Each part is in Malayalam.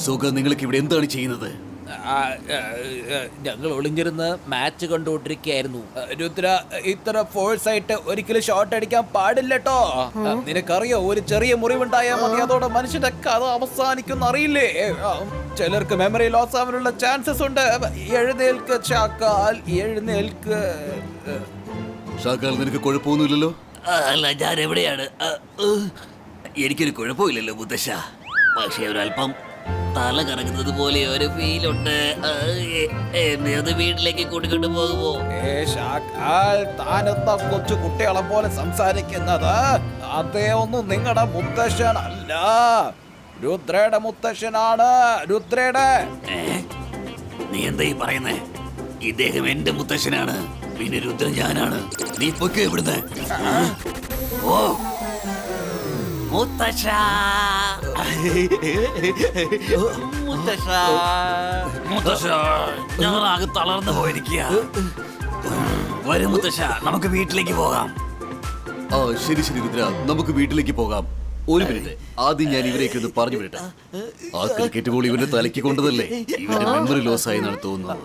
സുഖ, നിങ്ങൾക്ക് ഇവിടെ എന്താണ് ചെയ്യുന്നത്? ഞങ്ങൾ ഒളിഞ്ഞിരുന്ന് മാച്ച് കണ്ടുകൊണ്ടിരിക്കുകയായിരുന്നു. രുദ്ര, ഇത്ര ഫോഴ്സ് ആയിട്ട് ഒരിക്കലും ഷോട്ട് അടിക്കാൻ പാടില്ലട്ടോ. നിനക്കറിയോ, ഒരു ചെറിയ മുറിവുണ്ടായാൽ മതി, അതോടെ മനുഷ്യന്റെ കഥ അവസാനിക്കും അറിയില്ലേ? ചിലർക്ക് മെമ്മറി ലോസ് ആവാനുള്ള ചാൻസസ് ഉണ്ട്. എഴുന്നേൽക്ക് ഷാക്കാൽ, എഴുന്നേൽക്ക്. ഷാക്കാൽ, നിനക്ക് കുഴപ്പമൊന്നുമില്ലല്ലോ? അല്ല, ഞാൻ എവിടെയാണ്? എനിക്കൊരു കുഴപ്പമില്ലല്ലോ മുത്തശ്ശ. പക്ഷേ ഒരല്പം തല കറങ്ങുന്നത് പോലെ ഒരു ഫീലുണ്ട്. എന്നെ അത് വീട്ടിലേക്ക് കൂട്ടിക്കൊണ്ട് പോകുമോ? താനെന്താ കൊച്ചു കുട്ടികളെ പോലെ സംസാരിക്കുന്നത്? അദ്ദേഹമൊന്നും നിങ്ങളുടെ മുത്തശ്ശനല്ല, രുദ്രയുടെ മുത്തശ്ശനാണ്. രുദ്രയുടെ. നീ എന്താ ഈ പറയുന്നേ? ഇദ്ദേഹം എന്റെ മുത്തശ്ശനാണ്, പിന്നെ രുദ്രൻ ഞാനാണ്. നീ പൊക്കെ ഇവിടുന്ന്. ഓ മുത്തശ്ശ, മുത്തശ്ശ, മുത്തശ്ശ, ഞങ്ങളാകെ തളർന്നു പോയിരിക്കുക. വരും മുത്തശ്ശ, നമുക്ക് വീട്ടിലേക്ക് പോകാം. ആ ശരി ശരി രുദ്ര, നമുക്ക് വീട്ടിലേക്ക് പോകാം. ഒരു മിനിറ്റ്, ആദ്യം ഞാൻ ഇവരേക്ക് ഒന്ന് പറഞ്ഞു വിടട്ടെ. ആ ക്രിക്കറ്റ് ബോൾ ഇവന്റെ തലയ്ക്ക് കൊണ്ടതല്ലേ? ഇവന്റെ മെമ്മറി ലോസ് ആയി എന്നാണ് തോന്നുന്നത്.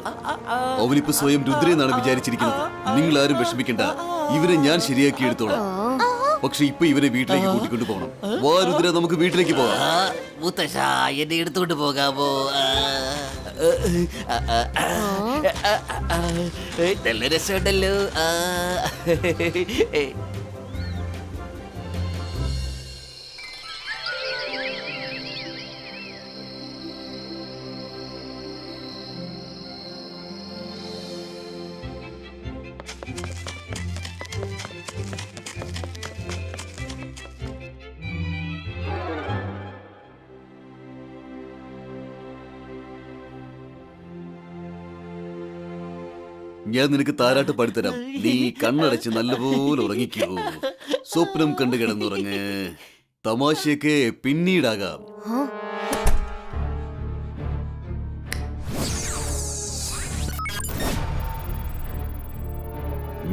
അവനിപ്പോ സ്വയം രുദ്ര എന്നാണ് വിചാരിച്ചിരിക്കുന്നത്. നിങ്ങൾ ആരും വിഷമിക്കണ്ട, ഇവരെ ഞാൻ ശരിയാക്കി എടുത്തോളാം. പക്ഷെ ഇപ്പൊ ഇവരെ വീട്ടിലേക്ക് കൂട്ടിക്കൊണ്ടു പോകണം. വാ രുദ്ര, നമുക്ക് വീട്ടിലേക്ക് പോകാം. മുത്തശ്ശ, എന്നെ എടുത്തോണ്ട് പോകാമോ? നല്ല രസമുണ്ടല്ലോ. ഞാൻ നിനക്ക് താരാട്ട് പാടിത്തരാം. നീ കണ്ണടച്ച് നല്ലപോലെ ഉറങ്ങിക്കോ. സ്വപ്നം കണ്ടു കിടന്നുറങ്ങ്. തമാശയൊക്കെ പിന്നീടാകാം.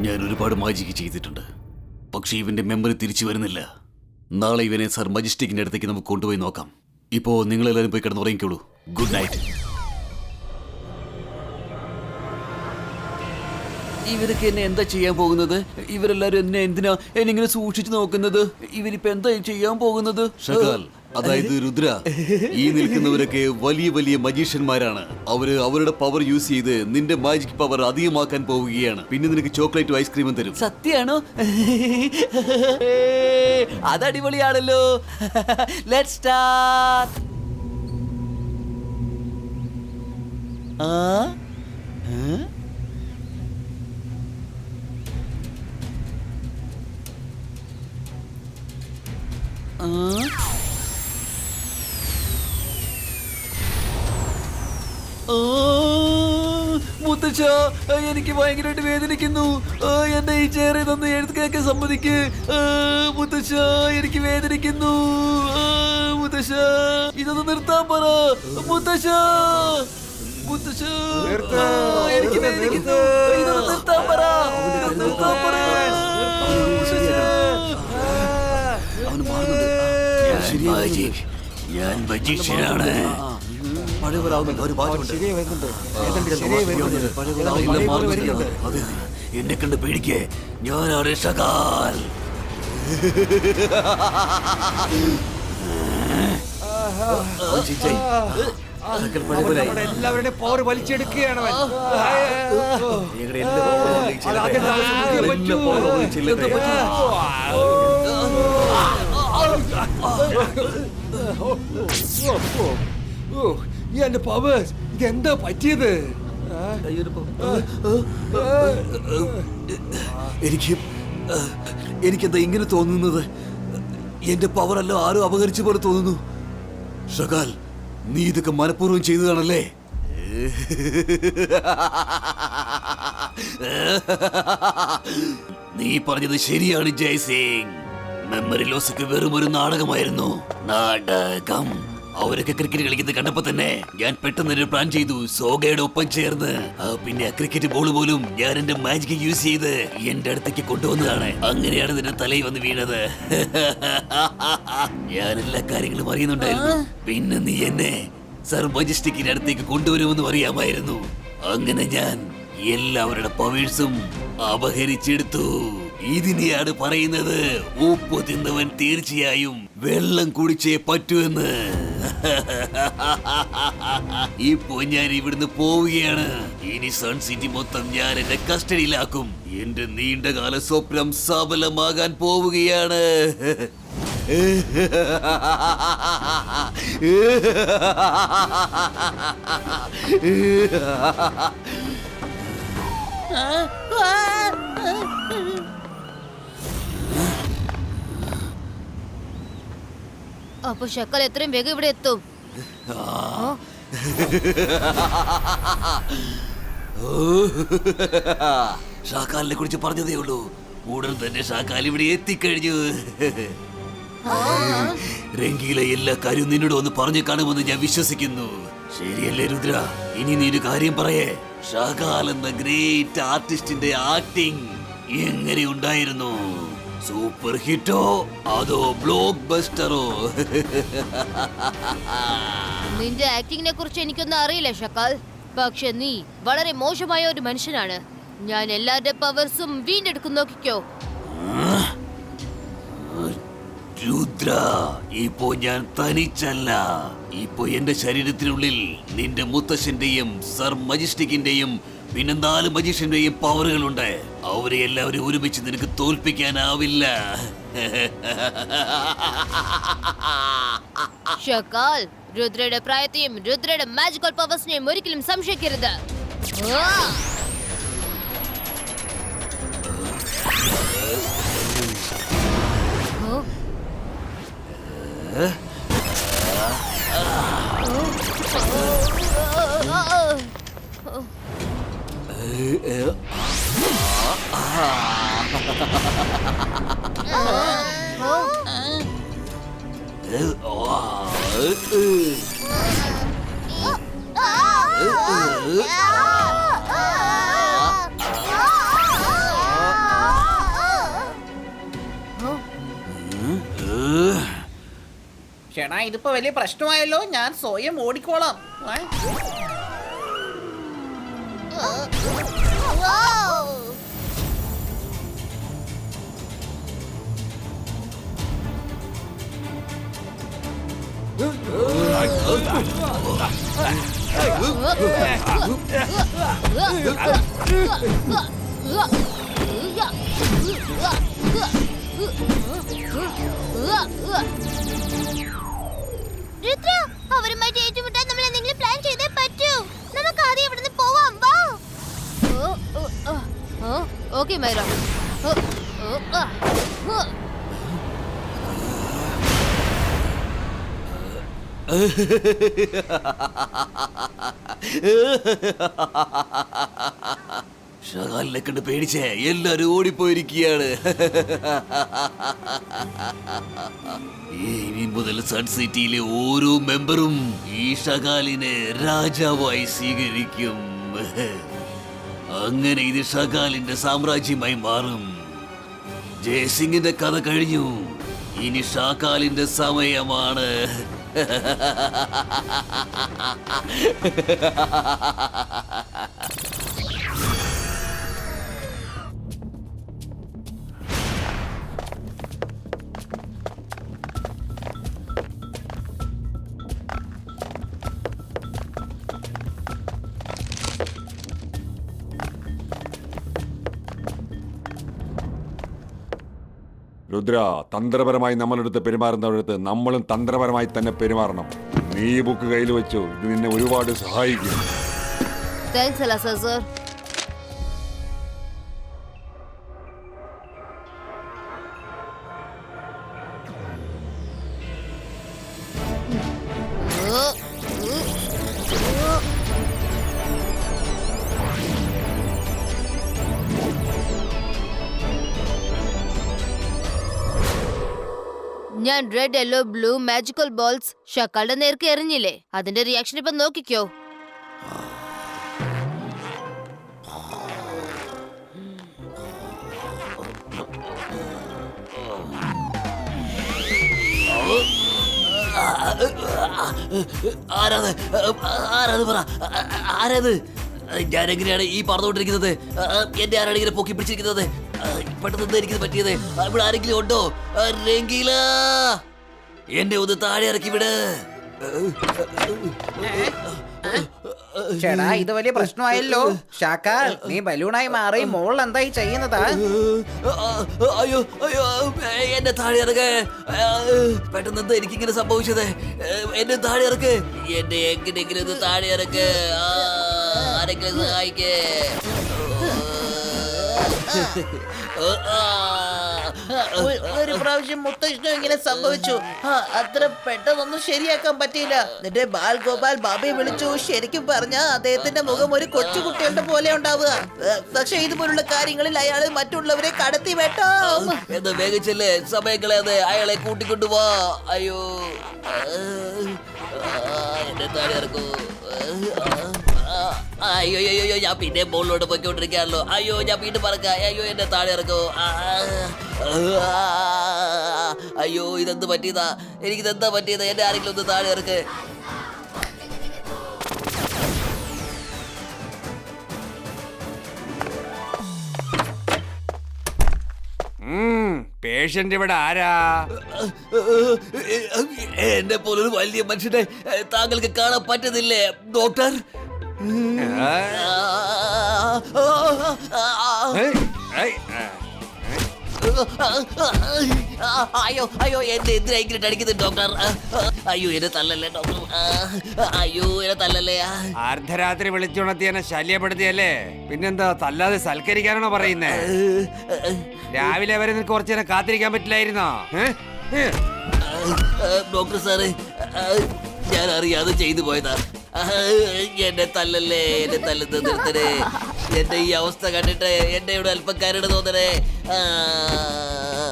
ഞാൻ ഒരുപാട് മാജിക് ചെയ്തിട്ടുണ്ട്, പക്ഷെ ഇവന്റെ മെമ്മറി തിരിച്ചു വരുന്നില്ല. നാളെ ഇവനെ സർ മജിസ്റ്റിക്കിന്റെ അടുത്തേക്ക് നമുക്ക് കൊണ്ടുപോയി നോക്കാം. ഇപ്പോ നിങ്ങളെല്ലാവരും പോയി കിടന്നുറങ്ങിക്കോളൂ. Good night. ഇവരൊക്കെ എന്നെ എന്താ ചെയ്യാൻ പോകുന്നത്? ഇവരെല്ലാരും എന്നെ എന്തിനാ എന്നിങ്ങനെ സൂക്ഷിച്ചു നോക്കുന്നത്? ഇവരിപ്പോ എന്താ ചെയ്യാൻ പോകുന്നത്? ഷകാൽ, അതായത് രുദ്ര, ഈ നിൽക്കുന്നവരൊക്കെ വലിയ വലിയ മജീഷ്യന്മാരാണ്. അവര് അവരുടെ പവർ യൂസ് ചെയ്ത് നിന്റെ മാജിക് പവർ അധികമാക്കാൻ പോവുകയാണ്. പിന്നെ നിനക്ക് ചോക്ലേറ്റും ഐസ്ക്രീമും തരും. സത്യാണോ? അതടിപൊളിയാണല്ലോ. Let's start. മുത്തച്ഛ, എനിക്ക് ഭയങ്കരമായിട്ട് വേദനിക്കുന്നു. എന്റെ ഈ ചേറി തന്ന് എഴുതുകയൊക്കെ സമ്മതിക്ക്. മുത്തച്ഛ, എനിക്ക് വേദനിക്കുന്നു. മുത്തച്ഛ, ഇതൊന്ന് നിർത്താൻ പറ. മുത്തച്ഛ, അവന് മാറുന്നുണ്ട്. ഞാൻ മജീഷ്യനാണ്. പഴയ പോലെ ആവുന്നുണ്ട്. ഒരു മാറ്റമുണ്ട്. പഴയ പോലെ ആവുന്നില്ല, മാറുന്നില്ല. അതെ, എന്നെ കണ്ട് പേടിക്കേ, ഞാനാണ് ഷകാൽ. എല്ലാവരുടെയും പവർ വലിച്ചെടുക്കുകയാണ് അവൻ. എന്റെ പവർ ഇതെന്താ പറ്റിയത്? എനിക്കെന്താ ഇങ്ങനെ തോന്നുന്നത്? എന്റെ പവറല്ല ആരോ അപഹരിച്ച പോലെ തോന്നുന്നു. ഷകാൽ, നീ ഇതൊക്കെ മനഃപൂർവ്വം ചെയ്തതാണല്ലേ? നീ പറഞ്ഞത് ശരിയാണ് ജയ്സിംഗ്. മെമ്മറി ലോസ് ഒക്കെ വെറും ഒരു നാടകമായിരുന്നു. നാടകം. അവരൊക്കെ ക്രിക്കറ്റ് കളിക്കുന്നത് കണ്ടപ്പോ തന്നെ ഞാൻ പെട്ടെന്ന് ഒരു പ്ലാൻ ചെയ്തു, സോഗയുടെ ഒപ്പം ചേർന്ന്. പിന്നെ ആ ക്രിക്കറ്റ് ബോൾ പോലും ഞാൻ എന്റെ മാജിക് യൂസ് ചെയ്ത് എന്റെ അടുത്തേക്ക് കൊണ്ടുവന്നതാണ്. അങ്ങനെയാണ് നിന്റെ തലയിൽ വന്ന് വീണത്. ഞാൻ എല്ലാ കാര്യങ്ങളും അറിയുന്നുണ്ടായിരുന്നു. പിന്നെ നീ എന്നെ സർ മജസ്റ്റിക്കിന്റെ അടുത്തേക്ക് കൊണ്ടുവരുമെന്ന് അറിയാമായിരുന്നു. അങ്ങനെ ഞാൻ എല്ലാവരുടെ പവേഴ്സും അപഹരിച്ചെടുത്തു. ഇതിനെയാണ് പറയുന്നത് ഉപ്പ് തിന്നവൻ തീർച്ചയായും വെള്ളം കുടിച്ചേ പറ്റൂന്ന്. ഇപ്പോ ഞാൻ ഇവിടുന്ന് പോവുകയാണ്. ഇനി സൺ സിറ്റി മൊത്തം ഞാൻ എന്റെ കസ്റ്റഡിയിലാക്കും. എന്റെ നീണ്ടകാല സ്വപ്നം സഫലമാകാൻ പോവുകയാണ്. അപ്പൊ ഷക്കൽ എത്രയും വേഗം ഇവിടെ എത്തും. ഷാക്കാലിനെ കുറിച്ച് പറഞ്ഞതേ ഉള്ളൂ. ഉടൻ തന്നെ ഷാക്കാൽ ഇവിടെ എത്തിക്കഴിഞ്ഞു. രംഗീലെ എല്ലാ കാര്യവും നിന്നോട് ഒന്ന് പറഞ്ഞു കാണുമെന്ന് ഞാൻ വിശ്വസിക്കുന്നു. ശരിയല്ലേ രുദ്ര? ഇനി നീ ഒരു കാര്യം പറയേ. ഷാകാൽ എന്ന ഗ്രേറ്റ് ആർട്ടിസ്റ്റിന്റെ ആക്ടിങ് എങ്ങനെ ഉണ്ടായിരുന്നു? സൂപ്പർ ഹിറ്റോ അതോ ബ്ലോക്ക് ബസ്റ്ററോ? നിന്റെ ആക്ടിങ്ങിനെ കുറിച്ച് എനിക്കൊന്നും അറിയില്ല ഷക്കാൽ. പക്ഷെ നീ വളരെ മോശമായ ഒരു മനുഷ്യനാണ്. ഞാൻ എല്ലാവരുടെ പവേഴ്സും വീണ്ടെടുക്കും, നോക്കിക്കോ. രുദ്ര, ഇപ്പോ ഞാൻ തനിച്ചല്ല. ഇപ്പോ എന്റെ ശരീരത്തിനുള്ളിൽ നിന്റെ മുത്തശ്ശന്റെയും സർ മജിസ്റ്റിക്കിന്റെയും പിന്നെ 4 മജീഷ്യന്റെയും പവറുകളുണ്ട്. അവരെ എല്ലാവരും ഒരുമിച്ച് നിനക്ക് തോൽപ്പിക്കാനാവില്ല. ഷക്കാൽ, രുദ്രയുടെ പ്രായത്തെയും രുദ്രയുടെ മാജിക്കൽ പവേഴ്സിനെയും ഒരിക്കലും സംശയിക്കരുത്. ചേട്ടാ, ഇതിപ്പോ വലിയ പ്രശ്നമായല്ലോ. ഞാൻ സ്വയം ഓടിക്കോളാം. രുദ്ര, അവരുമായിട്ട് ഏറ്റുമുട്ടാൻ നമ്മൾ എന്തെങ്കിലും പ്ലാൻ ചെയ്തേ പറ്റൂ. നമുക്ക് ആദ്യം ഇവിടുന്ന് പോവാം. വാ. ഓക്കേ മൈറ. ഷകാലിനെ കണ്ട് പേടിച്ചേ എല്ലാരും ഓടിപ്പോയിരിക്കുകയാണ്. ഇനി മുതൽ സൺ സിറ്റിയിലെ ഓരോ മെമ്പറും ഈ ഷകാലിനെ രാജാവായി സ്വീകരിക്കും. അങ്ങനെ ഇത് ഷകാലിന്റെ സാമ്രാജ്യമായി മാറും. ജയസിംഗിന്റെ കഥ കഴിഞ്ഞു. ഇനി ഷാകാലിന്റെ സമയമാണ്. രുദ്ര, തന്ത്രപരമായി നമ്മളെടുത്ത് പെരുമാറുന്നവരടുത്ത് നമ്മളും തന്ത്രപരമായി തന്നെ പെരുമാറണം. നീ ഈ ബുക്ക് കയ്യിൽ വെച്ചു. ഇത് നിന്നെ ഒരുപാട് സഹായിക്കും. താങ്ക്സ് അലാസ സർ. ഞാൻ red yellow blue magical balls ഷക്കാളുടെ നേർക്ക് എറിഞ്ഞില്ലേ? അതിന്റെ റിയാക്ഷൻ ഇപ്പൊ നോക്കിക്കോ. ആരാത്? ആരാത് പറ. ആരാത്? ഞാൻ എങ്ങനെയാണ് ഈ പറഞ്ഞുകൊണ്ടിരിക്കുന്നത്? എന്റെ ആരാണ് ഇങ്ങനെ പൊക്കി പിടിച്ചിരിക്കുന്നത്? പെട്ടെന്ന് എനിക്കിത് പറ്റിയത്? ഇവിടെ ആരെങ്കിലും ഉണ്ടോ? രംഗീല, എന്നെ ഒന്ന് താഴെ ഇറക്കി വിട്. ചേടാ, ഇത് വലിയ പ്രശ്നമായല്ലോ. ഷാക്കാൽ, നീ ബലൂണായി മാറി മോൾ എന്തായി ചെയ്യുന്നതാ? അയ്യോ അയ്യോ, എന്നെ താഴെ ഇറക്ക്. പെട്ടെന്ന് എന്താ എനിക്കിങ്ങനെ സംഭവിച്ചത്? എന്നെ താഴെ ഇറക്ക്. എന്നെ എങ്ങനെയെങ്കിലും ഒന്ന് താഴെ ഇറക്ക്. ആരെങ്കിലും സഹായിക്കേ. ഒരു പ്രാവശ്യം മുത്തശ്ശനും ഇങ്ങനെ സംഭവിച്ചു. അത്ര പെട്ടെന്നൊന്നും ശരിയാക്കാൻ പറ്റിയില്ല. എന്നിട്ട് ബാൽ ഗോപാൽ ബാബയെ വിളിച്ചു. ശരിക്കും പറഞ്ഞ അദ്ദേഹത്തിന്റെ മുഖം ഒരു കൊച്ചുകുട്ടികളുടെ പോലെ ഉണ്ടാവുക. പക്ഷെ ഇതുപോലുള്ള കാര്യങ്ങളിൽ അയാൾ മറ്റുള്ളവരെ കടത്തി വെട്ടാം. എന്താ വേഗിച്ചല്ലേ? സമയങ്ങളെ അയാളെ കൂട്ടിക്കൊണ്ടുപോ. അയ്യോ, എന്നെ താഴെ ഇറക്കൂ. അയ്യോ അയ്യോ, ഞാൻ പിന്നെ ബോളിലോട്ട് പോയിക്കൊണ്ടിരിക്കുകയാണല്ലോ. അയ്യോ, ഞാൻ വീണ്ടും പറക്കാം. അയ്യോ, എന്നെ താഴെ ഇറക്കൂ. അയ്യോ, ഇതെന്ത് പറ്റിയതാ? എനിക്കിതെന്താ പറ്റിയത്? എന്നെ ആരെങ്കിലും ഒന്ന് താഴെ ഇറക്ക്. പേഷ്യന്റ് ഇവിടെ ആരാ? എന്നെ പോലൊരു വലിയ മനുഷ്യനെ താങ്കൾക്ക് കാണാൻ പറ്റുന്നില്ലേ ഡോക്ടർ? അയ്യോ അയ്യോ, എന്നെ എന്തിനാ ഇങ്ങനെ അടിക്കുന്നത് ഡോക്ടർ? അയ്യോ, എന്നെ തല്ലല്ലേ ഡോക്ടർ. അയ്യോ, എന്നെ തല്ലല്ലേ. അർദ്ധരാത്രി വിളിച്ചുണർത്തിയെന്നെ ശല്യപ്പെടുത്തിയല്ലേ? പിന്നെന്താ, തല്ലാതെ സൽക്കരിക്കാനാണോ പറയുന്നേ? രാവിലെ വരെ നിനക്ക് കുറച്ചു നേരം കാത്തിരിക്കാൻ പറ്റില്ലായിരുന്നോ? ഡോക്ടർ സാറ്, ഞാൻ അറിയാതെ ചെയ്തു പോയതാ. എന്നെ തല്ലല്ലേ, എന്നെ തല്ലുന്നത് നിർത്തണേ. എന്റെ ഈ അവസ്ഥ കണ്ടിട്ട് എന്റെ ഇവിടെ അല്പക്കാരുടെ തോന്നണേ.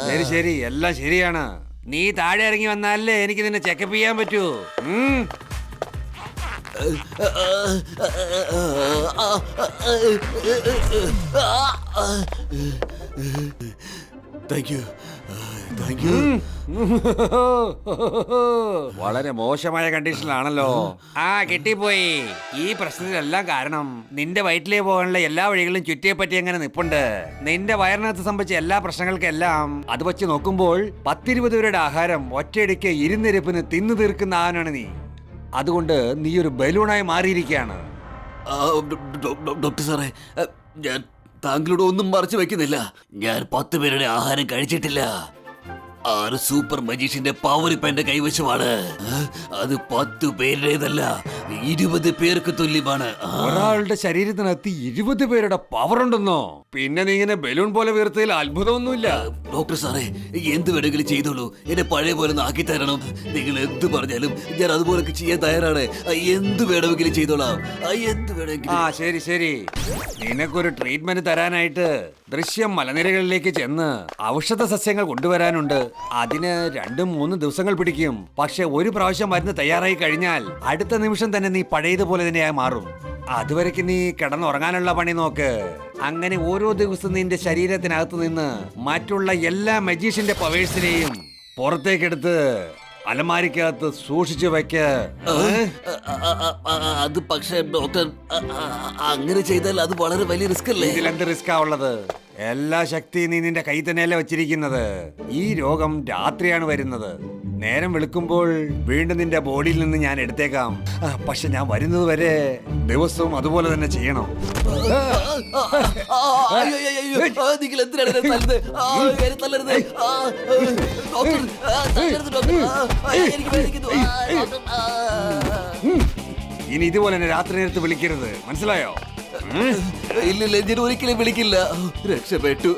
ശരി ശരി, എല്ലാം ശരിയാണ്. നീ താഴെ ഇറങ്ങി വന്നാലേ എനിക്ക് നിന്നെ ചെക്കപ്പ് ചെയ്യാൻ പറ്റൂ. Thank you, thank you. വളരെ മോശമായ കണ്ടീഷനിലാണല്ലോ. കിട്ടിപ്പോയി. ഈ പ്രശ്നത്തിലെല്ലാം കാരണം നിന്റെ വയറ്റിലേ പോകാനുള്ള എല്ലാ വഴികളും ചുറ്റിയെ പറ്റി അങ്ങനെ നിപ്പുണ്ട്. നിന്റെ വയറിനകത്ത് സംഭവിച്ച എല്ലാ പ്രശ്നങ്ങൾക്കെല്ലാം അത് വെച്ച് നോക്കുമ്പോൾ 10-20 പേരുടെ ആഹാരം ഒറ്റയടിക്ക് ഇരുന്നിരിപ്പിന് തിന്നു തീർക്കുന്ന ആനാണ് നീ. അതുകൊണ്ട് നീ ഒരു ബലൂണായി മാറിയിരിക്കുകയാണ്. ഡോക്ടർ സാറേ, ഞാൻ താങ്കളോട് ഒന്നും മറച്ചു വെക്കുന്നില്ല. ഞാൻ 10 പേരുടെ ആഹാരം കഴിച്ചിട്ടില്ല. 6 സൂപ്പർ മജീഷ്യന്റെ പവർ ഇപ്പൊ എന്റെ കൈവശമാണ്. അത് 10 പേരുടേതല്ല, 20 പേർക്ക് തുല്യമാണ്. ഒരാളുടെ ശരീരത്തിനകത്ത് 20 പേരുടെ പവർ ഉണ്ടെന്നോ? പിന്നെ നീ ഇങ്ങനെ ബലൂൺ പോലെ വീർത്തതിൽ അത്ഭുതമൊന്നുമില്ല. ഡോക്ടർ സാറേ, എന്ത് വേണമെങ്കിലും ചെയ്തോളൂ. എന്നെ പഴയ പോലെ ഒന്ന് ആക്കി തരണം. നിങ്ങൾ എന്ത് പറഞ്ഞാലും ഞാൻ അതുപോലൊക്കെ ചെയ്യാൻ തയ്യാറാണ്. എന്ത് വേണമെങ്കിലും ചെയ്തോളാം. എന്ത് വേണമെങ്കിലും. ആ ശരി ശരി, നിനക്കൊരു ട്രീറ്റ്മെന്റ് തരാനായിട്ട് ദൃശ്യം മലനിരകളിലേക്ക് ചെന്ന് ഔഷധ സസ്യങ്ങൾ കൊണ്ടുവരാനുണ്ട്. അതിന് 2-3 ദിവസങ്ങൾ പിടിക്കും. പക്ഷെ ഒരു പ്രാവശ്യം മരുന്ന് തയ്യാറായി കഴിഞ്ഞാൽ അടുത്ത നിമിഷം തന്നെ നീ പഴയതുപോലെ തന്നെയായി മാറും. അതുവരയ്ക്ക് നീ കിടന്നുറങ്ങാനുള്ള പണി നോക്ക്. അങ്ങനെ ഓരോ ദിവസവും നിന്റെ ശരീരത്തിനകത്ത് നിന്ന് മറ്റുള്ള എല്ലാ മജീഷ്യന്റെ പവേഴ്സിനെയും പുറത്തേക്കെടുത്ത് അലമാരിക്കകത്ത് സൂക്ഷിച്ചു വെക്ക. അത് പക്ഷേ ഡോക്ടർ, അങ്ങനെ ചെയ്താൽ അത് വളരെ വലിയ റിസ്ക് അല്ലേ? ഇതിലെന്ത് റിസ്കാ ഉള്ളത്? എല്ലാ ശക്തിയും നീ നിന്റെ കൈ തന്നെയല്ലേ വെച്ചിരിക്കുന്നത്. ഈ രോഗം രാത്രിയാണ് വരുന്നത്. നേരം വെളുക്കുമ്പോൾ വീണ്ടും നിന്റെ ബോഡിയിൽ നിന്ന് ഞാൻ എടുത്തേക്കാം. പക്ഷെ ഞാൻ വരുന്നത് വരെ ദിവസവും അതുപോലെ തന്നെ ചെയ്യണം. നിങ്ങൾ എന്തിനാണ് എന്നെ തല്ലുന്നത്? എന്നെ തല്ലരുത്. Doctor, തല്ലരുത് doctor. എനിക്ക് പേടിക്കുന്നു. ഇനി ഇതുപോലെ തന്നെ രാത്രി നേരത്ത് വിളിക്കരുത്, മനസ്സിലായോ? ഇല്ലില്ല, ഞാൻ ഒരിക്കലും വിളിക്കില്ല. രക്ഷപ്പെട്ടു.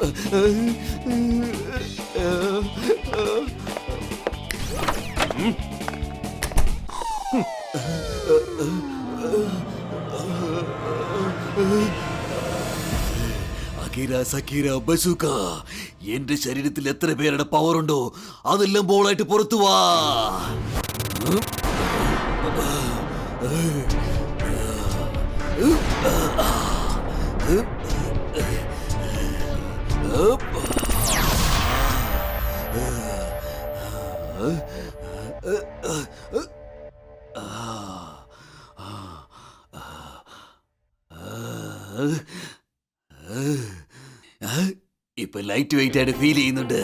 അകിര സക്കീര ബസൂക്ക, എന്റെ ശരീരത്തിൽ എത്ര പേരുടെ പവർ ഉണ്ടോ അതെല്ലാം ബോളായിട്ട് പുറത്തു വാ. ഇപ്പൊ ലൈറ്റ് വെയിറ്റ് ആയിട്ട് ഫീൽ ചെയ്യുന്നുണ്ട്.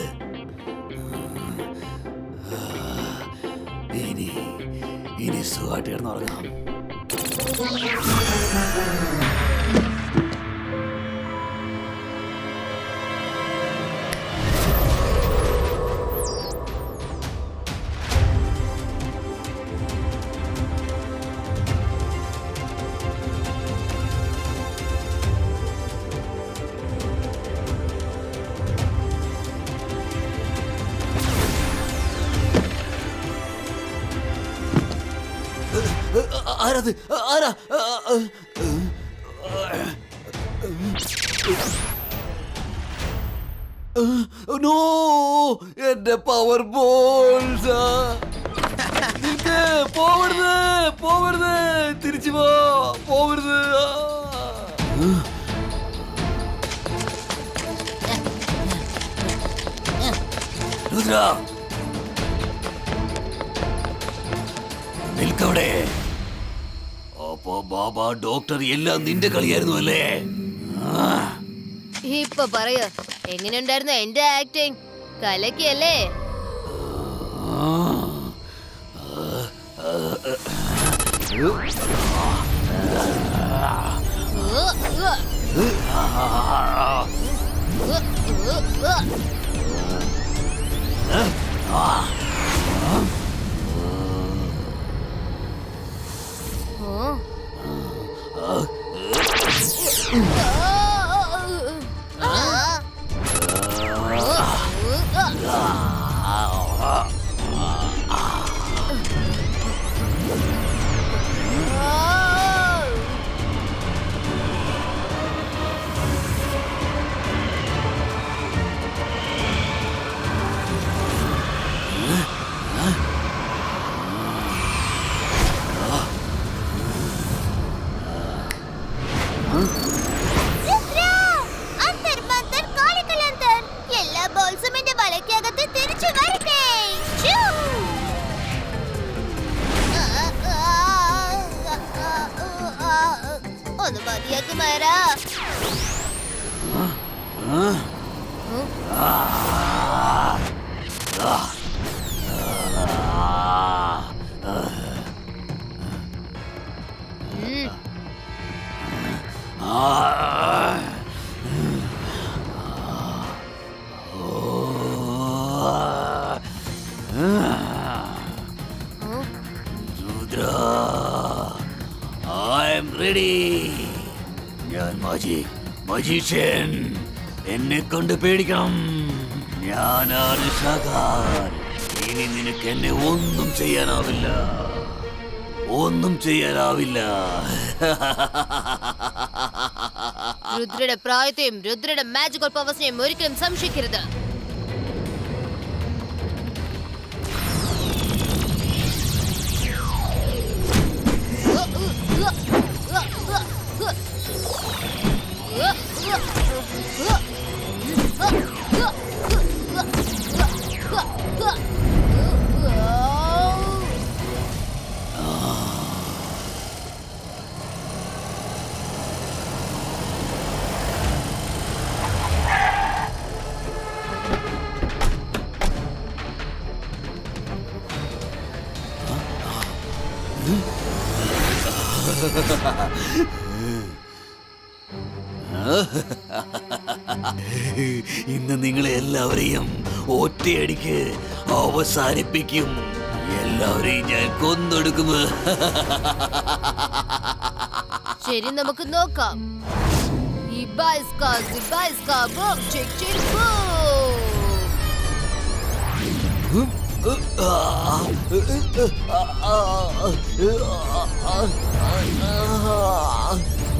ഇനി സുഖമായിട്ട് കിടന്നുറങ്ങാം. ആരത്? ആരാ? നോ, എന്റെ പവർ ബോൾസ്. പോവരുത്, പോവരുത്, തിരിച്ചു പോവരുത്. രുദ്ര, നിൽക്കവിടെ. അപ്പോ ബാബ ഡോക്ടർ എല്ലാം നിന്റെ കളിയായിരുന്നു അല്ലേ? ഇപ്പൊ പറയ, എങ്ങനെയുണ്ടായിരുന്നു എന്റെ ആക്ടിങ്? കലക്കിയല്ലേ? എല്ലാ ബോൾസും എന്റെ വലയ്ക്കകത്ത് തിരിച്ചു വരട്ടെ. ഒന്ന് മതിയാക്കി മാറാ. am ready. ഞാൻ മജീഷ്യൻ. എന്നെ കൊണ്ട് പേടിക്കണം. ഞാനാണ് ഷകാൽ. ഇനി നിനക്ക് എന്നെ ഒന്നും ചെയ്യാനാവില്ല. രുദ്രയുടെ പ്രായത്തെയും രുദ്രയുടെ മാജിക്കൽ പവേഴ്സിനെയും ഒരിക്കലും സംശയിക്കരുത്. ഇന്ന് നിങ്ങളെ എല്ലാവരെയും ഒറ്റയടിക്ക് അവസാനിപ്പിക്കും. എല്ലാവരെയും ഞാൻ കൊന്നൊടുക്കും. ശരി, നമുക്ക് നോക്കാം. ഇബായിസ്കാ ബോം ചെക്ക് ചെക്ക് ബോം.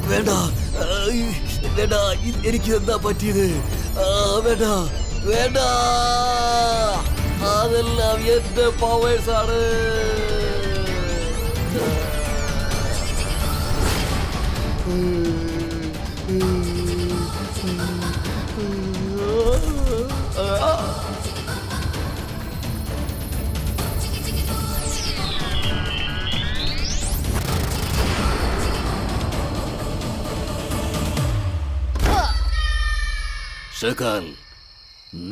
വേണ്ട, എനിക്ക് എന്താ പറ്റിയത്? വേണ്ട, അതെല്ലാം എന്റെ പവേഴ്സ് ആണ്. ഷകാൽ,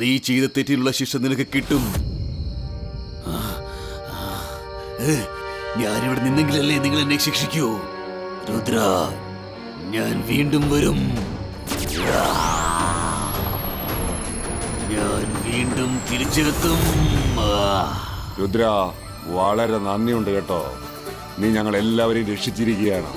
നീ ചെയ്ത തെറ്റിനുള്ള ശിക്ഷ നിനക്ക് കിട്ടും. ഞാനിവിടെ നിന്നെങ്കിലല്ലേ നിങ്ങൾ എന്നെ ശിക്ഷിക്കൂ. രുദ്ര, ഞാൻ വീണ്ടും വരും. ഞാൻ വീണ്ടും തിരിച്ചെത്തും. രുദ്ര, വളരെ നന്ദിയുണ്ട് കേട്ടോ. നീ ഞങ്ങൾ എല്ലാവരെയും രക്ഷിച്ചിരിക്കുകയാണ്.